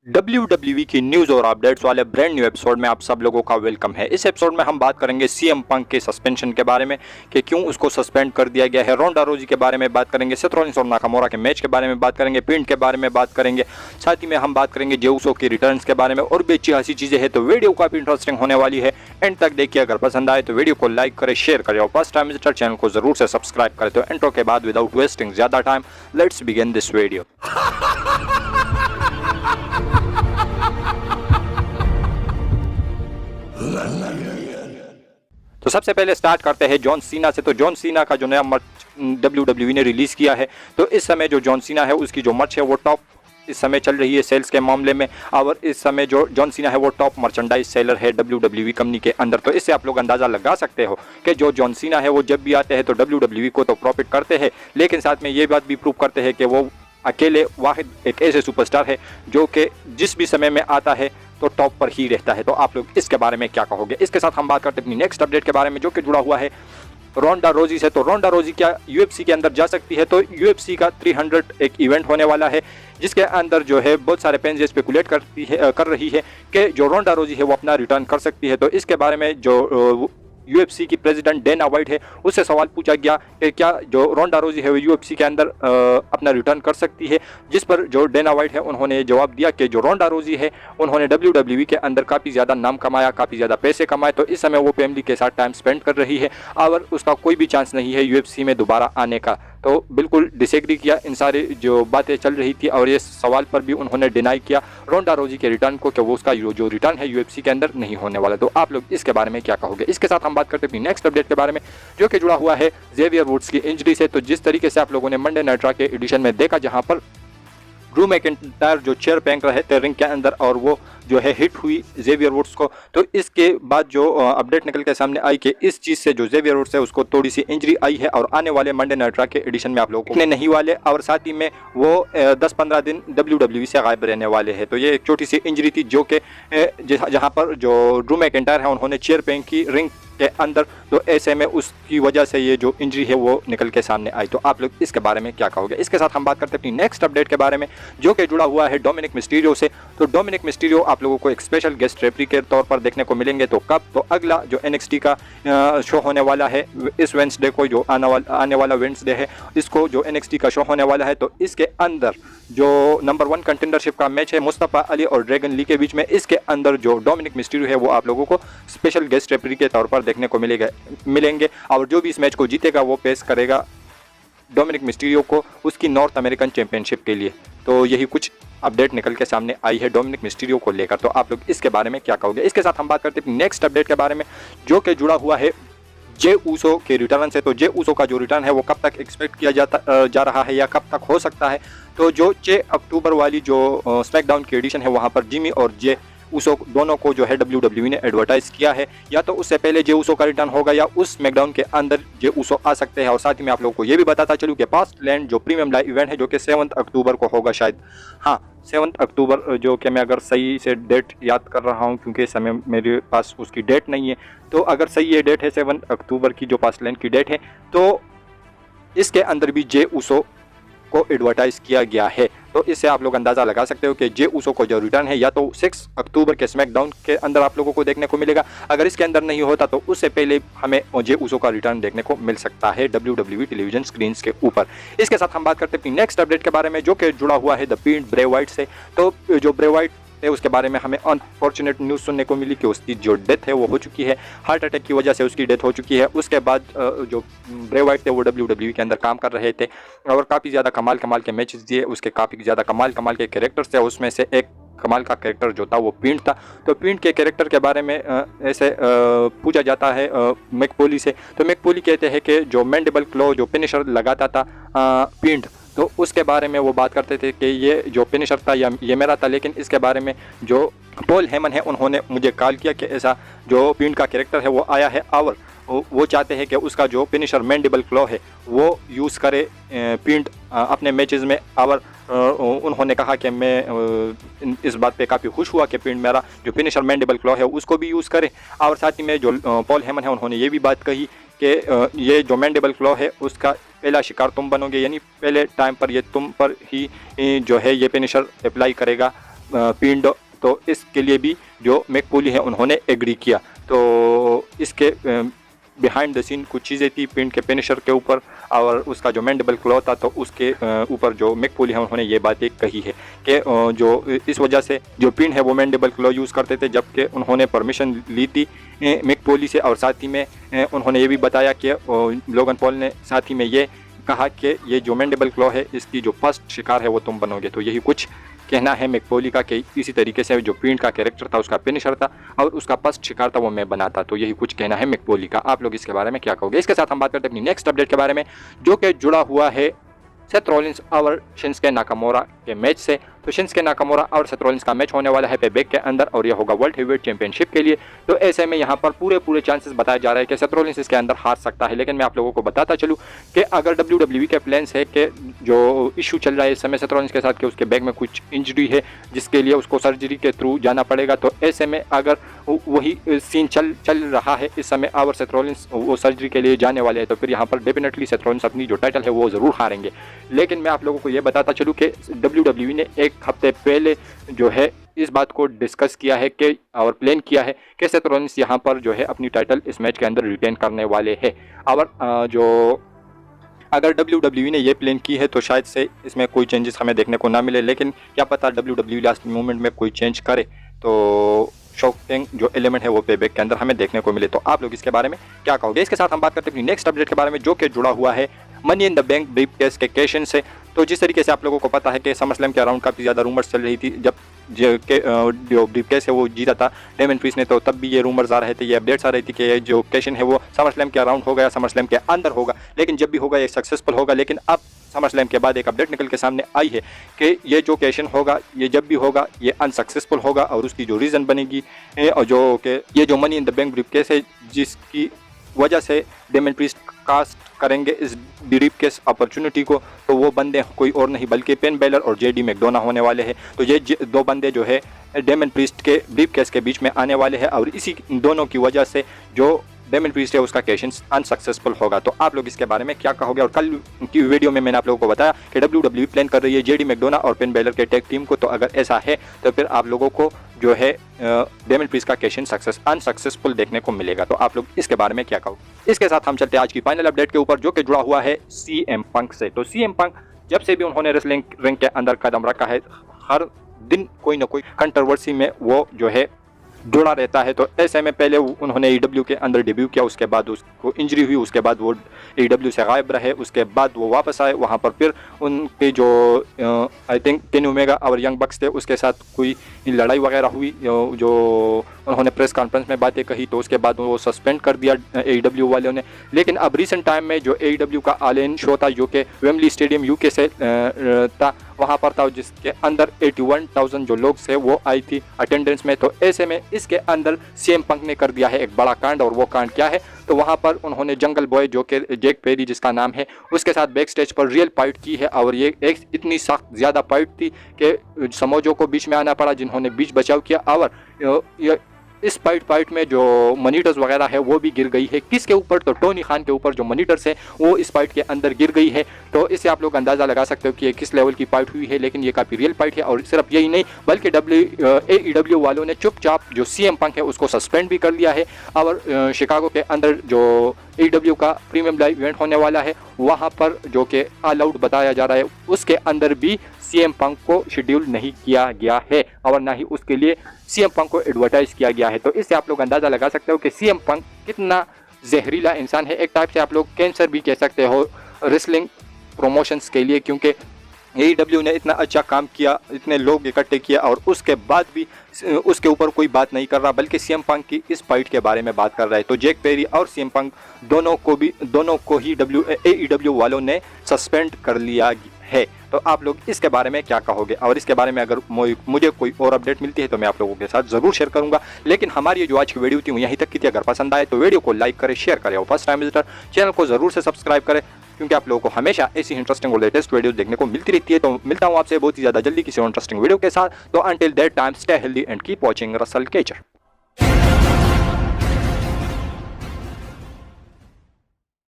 WWE की news और updates वाले ब्रांड न्यू एपिसोड में आप सब लोगों का वेलकम है। इस एपिसोड में हम बात करेंगे सीएम पंक के सस्पेंशन के बारे में कि क्यों उसको सस्पेंड कर दिया गया है, रोंडा रोजी के बारे में बात करेंगे, सेथ रॉलिंस और नाकामोरा के मैच के बारे में बात करेंगे, पिंड के बारे में बात करेंगे, साथ ही में हम बात करेंगे जे उसो की रिटर्न्स के बारे में और भी अच्छी खासी चीज़ें हैं। तो वीडियो काफ़ी इंटरेस्टिंग होने वाली है, एंड तक देखिए। अगर पसंद आए तो वीडियो को लाइक करें, शेयर करें और फर्स्ट टाइम विजिटर चैनल को जरूर से सब्सक्राइब करें। तो इंट्रो के बाद विदाउट वेस्टिंग ज़्यादा time let's begin this video. तो सबसे पहले स्टार्ट करते हैं जॉन सीना से। तो जॉन सीना का जो नया मर्च WWE ने रिलीज़ किया है, तो इस समय जो जॉन सीना है उसकी जो मर्च है वो टॉप इस समय चल रही है सेल्स के मामले में, और इस समय जो जॉन सीना है वो टॉप मर्चेंडाइज सेलर है WWE कंपनी के अंदर। तो इससे आप लोग अंदाज़ा लगा सकते हो कि जो जॉन सीना है वो जब भी आते हैं तो WWE को तो प्रॉफिट करते हैं, लेकिन साथ में ये बात भी प्रूव करते हैं कि वो अकेले वाहिद एक ऐसे सुपरस्टार है जो कि जिस भी समय में आता है तो टॉप पर ही रहता है। तो आप लोग इसके बारे में क्या कहोगे? इसके साथ हम बात करते हैं अपनी नेक्स्ट अपडेट के बारे में जो कि जुड़ा हुआ है रोंडा रोजी से। तो रोंडा रोजी क्या UFC के अंदर जा सकती है? तो UFC का 300 एक इवेंट होने वाला है जिसके अंदर जो है बहुत सारे फैंस स्पेकुलेट कर रही है कि जो रोंडा रोजी है वो अपना रिटर्न कर सकती है। तो इसके बारे में जो UFC की प्रेसिडेंट डेना वाइट है उससे सवाल पूछा गया कि क्या जो रोंडा रोजी है वो UFC के अंदर अपना रिटर्न कर सकती है, जिस पर जो डेना वाइट है उन्होंने ये जवाब दिया कि जो रोंडा रोजी है उन्होंने WWE के अंदर काफ़ी ज़्यादा नाम कमाया, काफ़ी ज़्यादा पैसे कमाए, तो इस समय वो फैमिली के साथ टाइम स्पेंड कर रही है और उसका कोई भी चांस नहीं है UFC में दोबारा आने का। तो बिल्कुल डिसएग्री किया इन सारी जो बातें चल रही थी और ये सवाल पर भी उन्होंने डिनाई किया रोंडा रोजी के रिटर्न को कि वो उसका जो रिटर्न है UFC के अंदर नहीं होने वाला। तो आप लोग इसके बारे में क्या कहोगे? इसके साथ हम बात करते हैं अपनी नेक्स्ट अपडेट के बारे में जो कि जुड़ा हुआ है जेवियर वुड्स की इंजरी से। तो जिस तरीके से आप लोगों ने मंडे नाइट रॉ के एडिशन में देखा जहां पर ड्रू मैकिंटायर जो चेयर फेंक रहे थे रिंग के अंदर और वो जो है हिट हुई जेवियर वुड्स को, तो इसके बाद जो अपडेट निकल के सामने आई कि इस चीज़ से जो जेवियर वुड्स है उसको थोड़ी सी इंजरी आई है और आने वाले मंडे नाइट रॉ के एडिशन में आप लोगों को नहीं वाले, और साथ ही में वो 10-15 दिन WWE से गायब रहने वाले हैं। तो ये एक छोटी सी इंजरी थी जो कि जहाँ पर जो ड्रू मैकिंटायर है उन्होंने चेयर फेंकी रिंग के अंदर, तो ऐसे में उसकी वजह से ये जो इंजरी है वो निकल के सामने आई। तो आप लोग इसके बारे में क्या कहोगे? इसके साथ हम बात करते हैं अपनी नेक्स्ट अपडेट के बारे में जो कि जुड़ा हुआ है डोमिनिक मिस्टीरियो से। तो डोमिनिक मिस्टीरियो आप लोगों को एक स्पेशल गेस्ट रेफरी के तौर पर देखने को मिलेंगे। तो कब? तो अगला जो NXT का शो होने वाला है इस वेंसडे को, जो आने वाला वेंसडे है, इसको जो NXT का शो होने वाला है, तो इसके अंदर जो नंबर 1 कंटेंडरशिप का मैच है मुस्तफा अली और ड्रैगन ली के बीच में, इसके अंदर जो डोमिनिक मिस्टीरियो है वो आप लोगों को स्पेशल गेस्ट रेफरी के तौर पर देखने को मिलेंगे और जो भी इस मैच को जीतेगा वो पेश करेगा डोमिनिक मिस्टीरियो को उसकी नॉर्थ अमेरिकन चैंपियनशिप के लिए। तो यही कुछ अपडेट निकल के सामने आई है डोमिनिक मिस्टीरियो को लेकर। तो आप लोग इसके बारे में क्या कहोगे? इसके साथ हम बात करते हैं नेक्स्ट अपडेट के बारे में जो कि जुड़ा हुआ है जे उसो के रिटर्न से। तो जे उसो का जो रिटर्न है वो कब तक एक्सपेक्ट किया जा रहा है या कब तक हो सकता है? तो जो 6 अक्टूबर वाली जो स्मैकडाउन की एडिशन है वहाँ पर जिमी और जे उसो दोनों को जो है WWE ने एडवर्टाइज किया है, या तो उससे पहले जे उसो का रिटर्न होगा या उस स्मैकडाउन के अंदर जे उसो आ सकते हैं। और साथ ही में आप लोगों को ये भी बताता चलूँ कि पास्ट लैंड जो प्रीमियम लाइव इवेंट है जो कि 7 अक्टूबर को होगा शायद, हाँ 7 अक्टूबर, जो कि मैं अगर सही से डेट याद कर रहा हूँ क्योंकि इस समय मेरे पास उसकी डेट नहीं है, तो अगर सही ये डेट है 7 अक्टूबर की जो पास्ट लैंड की डेट है, तो इसके अंदर भी जे उसो को एडवर्टाइज किया गया है। तो इससे आप लोग अंदाज़ा लगा सकते हो कि जे उसो को जो रिटर्न है या तो 6 अक्टूबर के स्मैकडाउन के अंदर आप लोगों को देखने को मिलेगा, अगर इसके अंदर नहीं होता तो उससे पहले हमें जे उसो का रिटर्न देखने को मिल सकता है WWE टेलीविजन स्क्रीन के ऊपर। इसके साथ हम बात करते हैं अपनी नेक्स्ट अपडेट के बारे में जो कि जुड़ा हुआ है द पिंड ब्रे वाइट से। तो जो ब्रे वाइट है उसके बारे में हमें अनफॉर्चुनेट न्यूज़ सुनने को मिली कि उसकी जो डेथ है वो हो चुकी है, हार्ट अटैक की वजह से उसकी डेथ हो चुकी है। उसके बाद जो ब्रे वाइट थे वो WWE के अंदर काम कर रहे थे और काफ़ी ज़्यादा कमाल के मैचेस दिए, उसके काफ़ी ज़्यादा कमाल के कैरेक्टर्स थे। उसमें से एक कमाल का कैरेक्टर जो था वो पिंड था। तो पिंड के कैरेक्टर के बारे में ऐसे पूछा जाता है मिक फोली से। तो मिक फोली कहते हैं कि जो मैंडिबल क्लो जो फिनिशर लगाता था पिंड, तो उसके बारे में वो बात करते थे कि ये जो फिनिशर था या ये मेरा था, लेकिन इसके बारे में जो पॉल हेमन है उन्होंने मुझे कॉल किया कि ऐसा जो पिंड का कैरेक्टर है वो आया है और वो चाहते हैं कि उसका जो फिनिशर मैंडिबल क्लॉ है वो यूज़ करे पिंड अपने मैचेस में। और उन्होंने कहा कि मैं इस बात पे काफ़ी खुश हुआ कि पिंड मेरा जो फिनिशर मैंडिबल क्लॉ है उसको भी यूज़ करे। और साथ ही में जो पॉल हेमन है उन्होंने ये भी बात कही कि ये जो मैंडिबल क्लॉ है उसका पहला शिकार तुम बनोगे, यानी पहले टाइम पर ये तुम पर ही जो है ये फिनिशर अप्लाई करेगा पिंड, तो इसके लिए भी जो मिक फोली है उन्होंने एग्री किया। तो इसके बिहाइंड द सीन कुछ चीज़ें थी पिंड के फिनिशर के ऊपर, और उसका जो मैंडिबल क्लॉ था तो उसके ऊपर जो मिक फोली है उन्होंने ये बातें कही है कि जो इस वजह से जो पिंड है वो मैंडिबल क्लॉ यूज़ करते थे, जबकि उन्होंने परमिशन ली थी मिक फोली से। और साथ ही में उन्होंने ये भी बताया कि लोगन पॉल ने साथ ही में ये कहा कि ये जो मैंडिबल क्लॉ है इसकी जो फर्स्ट शिकार है वो तुम बनोगे। तो यही कुछ कहना है मिक फोली का कि इसी तरीके से जो पिंड का कैरेक्टर था उसका फिनिशर था और उसका फर्स्ट शिकार था वो मैं बनाता। तो यही कुछ कहना है मिक फोली का। आप लोग इसके बारे में क्या कहोगे? इसके साथ हम बात करते हैं अपनी नेक्स्ट अपडेट के बारे में, जो कि जुड़ा हुआ है सेथ रॉलिंस और शिंसुके नाकामोरा के मैच से। तो शिंसुके नाकामोरा और सेथ रॉलिंस का मैच होने वाला है पेबैक के अंदर और यह होगा वर्ल्ड हेवीवेट चैंपियनशिप के लिए। तो ऐसे में यहाँ पर पूरे चांसेस बताए जा रहे हैं कि सेथ रॉलिंस इसके अंदर हार सकता है। लेकिन मैं आप लोगों को बताता चलूँ कि अगर WWE के प्लान्स है कि जो इशू चल रहा है इस समय सेथ रॉलिंस के साथ कि उसके बैक में कुछ इंजरी है जिसके लिए उसको सर्जरी के थ्रू जाना पड़ेगा, तो ऐसे में अगर वही सीन चल रहा है इस समय और सेथ रॉलिंस वो सर्जरी के लिए जाने वाले हैं, तो फिर यहाँ पर डेफिनेटली सेथ रॉलिंस अपनी जो टाइटल है वो ज़रूर हारेंगे। लेकिन मैं आप लोगों को ये बताता चलूँ कि WWE ने एक हफ्ते पहले जो है इस बात को डिस्कस किया है कि और प्लान किया है कि सेथ रॉलिंस यहाँ पर जो है अपनी टाइटल इस मैच के अंदर रिटेन करने वाले हैं। और जो अगर WWE ने ये प्लान की है तो शायद से इसमें कोई चेंजेस हमें देखने को ना मिले, लेकिन क्या पता WWE लास्ट मोमेंट में कोई चेंज करे तो शॉकिंग जो एलिमेंट है वो पेबैक के अंदर हमें देखने को मिले। तो आप लोग इसके बारे में क्या कहोगे? इसके साथ हम बात करते हैं अपनी नेक्स्ट अपडेट के बारे में, जो कि जुड़ा हुआ है money in the bank briefcase के कैशन से। तो जिस तरीके से आप लोगों को पता है कि समरस्लैम के अराउंड काफ़ी ज़्यादा रूमर्स चल रही थी, जब जो ब्रीफकेस है वो जीता था डेमन प्रीस्ट ने, तो तब भी ये रूमर्स आ रहे थे, ये अपडेट्स आ रही थी कि जो कैशन है वो समरस्लैम के अराउंड होगा या समरस्लैम के अंदर होगा। लेकिन जब भी होगा ये सक्सेसफुल होगा। लेकिन अब समरस्लैम के बाद एक अपडेट निकल के सामने आई है कि ये जो कैशन होगा ये जब भी होगा ये अनसक्सेसफुल होगा और उसकी जो रीज़न बनेगी और जो कि ये जो money in the bank briefcase है जिसकी वजह से डेमन प्रीस्ट कास्ट करेंगे इस ब्रीफकेस अपॉर्चुनिटी को, तो वो बंदे कोई और नहीं बल्कि पेन बेलर और जेडी मैकडोना होने वाले हैं। तो ये दो बंदे जो है डेमन प्रीस्ट के ब्रीफकेस के बीच में आने वाले हैं और इसी दोनों की वजह से जो डेमन प्रीस्ट है उसका कैशन अनसक्सेसफुल होगा। तो आप लोग इसके बारे में क्या कहोगे? और कल की वीडियो में मैंने आप लोगों को बताया कि WWE प्लान कर रही है जेडी मैकडोना और पेन बेलर के टैग टीम को, तो अगर ऐसा है तो फिर आप लोगों को जो है डेमन प्रीस्ट का कैशन अनसक्सेसफुल देखने को मिलेगा। तो आप लोग इसके बारे में क्या कहोगे? इसके साथ हम चलते हैं आज की फाइनल अपडेट के ऊपर, जो कि जुड़ा हुआ है CM पंक से। तो CM पंक जब से भी उन्होंने रेसलिंग रिंग के अंदर कदम रखा है हर दिन कोई ना कोई कंट्रोवर्सी में वो जो है जुड़ा रहता है। तो ऐसे में पहले उन्होंने AEW के अंदर डेब्यू किया, उसके बाद उसको इंजरी हुई, उसके बाद वो AEW से गायब रहे, उसके बाद वो वापस आए। वहाँ पर फिर उनके जो आई थिंक केनी ओमेगा और यंग बक्स थे उसके साथ कोई लड़ाई वगैरह हुई, जो उन्होंने प्रेस कॉन्फ्रेंस में बातें कही, तो उसके बाद वो सस्पेंड कर दिया AEW वालों ने। लेकिन अब रिसेंट टाइम में जो AEW का ऑल इन शो था जो कि वेम्बली स्टेडियम UK से था, वहाँ पर था जिसके अंदर 81,000 जो लोग थे वो आई थी अटेंडेंस में। तो ऐसे में इसके अंदर CM पंक ने कर दिया है एक बड़ा कांड, और वो कांड क्या है? तो वहाँ पर उन्होंने जंगल बॉय जो कि जैक पेरी जिसका नाम है उसके साथ बैक स्टेज पर रियल फाइट की है, और ये एक इतनी सख्त ज़्यादा फाइट थी कि समोजों को बीच में आना पड़ा जिन्होंने बीच बचाव किया। और इस फाइट में जो मॉनिटर्स वगैरह है वो भी गिर गई है। किसके ऊपर? तो टोनी खान के ऊपर जो मॉनिटर्स है वो इस फाइट के अंदर गिर गई है। तो इससे आप लोग अंदाज़ा लगा सकते हो कि ये किस लेवल की फाइट हुई है। लेकिन ये काफ़ी रियल फाइट है, और सिर्फ यही नहीं बल्कि AEW वालों ने चुपचाप जो CM पंक है उसको सस्पेंड भी कर लिया है। और शिकागो के अंदर जो AEW का प्रीमियम लाइव इवेंट होने वाला है वहाँ पर जो कि ऑल आउट बताया जा रहा है उसके अंदर भी CM पंक को शेड्यूल नहीं किया गया है और ना ही उसके लिए CM पंक को एडवर्टाइज किया गया है। तो इससे आप लोग अंदाज़ा लगा सकते हो कि CM पंक कितना जहरीला इंसान है। एक टाइप से आप लोग कैंसर भी कह सकते हो रेसलिंग प्रमोशंस के लिए, क्योंकि AEW ने इतना अच्छा काम किया, इतने लोग इकट्ठे किए और उसके बाद भी उसके ऊपर कोई बात नहीं कर रहा, बल्कि CM पंक की इस फाइट के बारे में बात कर रहा है। तो जैक पेरी और CM पंक दोनों को ही AEW वालों ने सस्पेंड कर लिया है। तो आप लोग इसके बारे में क्या कहोगे? और इसके बारे में अगर मुझे कोई और अपडेट मिलती है तो मैं आप लोगों के साथ ज़रूर शेयर करूंगा। लेकिन हमारी ये जो आज की वीडियो थी वो यहीं तक की थी। अगर पसंद आए तो वीडियो को लाइक करें, शेयर करें और फर्स्ट टाइम विजिटर चैनल को ज़रूर से सब्सक्राइब करें, क्योंकि आप लोगों को हमेशा ऐसी इंटरेस्टिंग और लेटेस्ट वीडियो देखने को मिलती रहती है। तो मिलता हूँ आपसे बहुत ही ज़्यादा जल्दी किसी इंटरेस्टिंग वीडियो के साथ। तो until that time stay healthy and keep watching Russell केचर।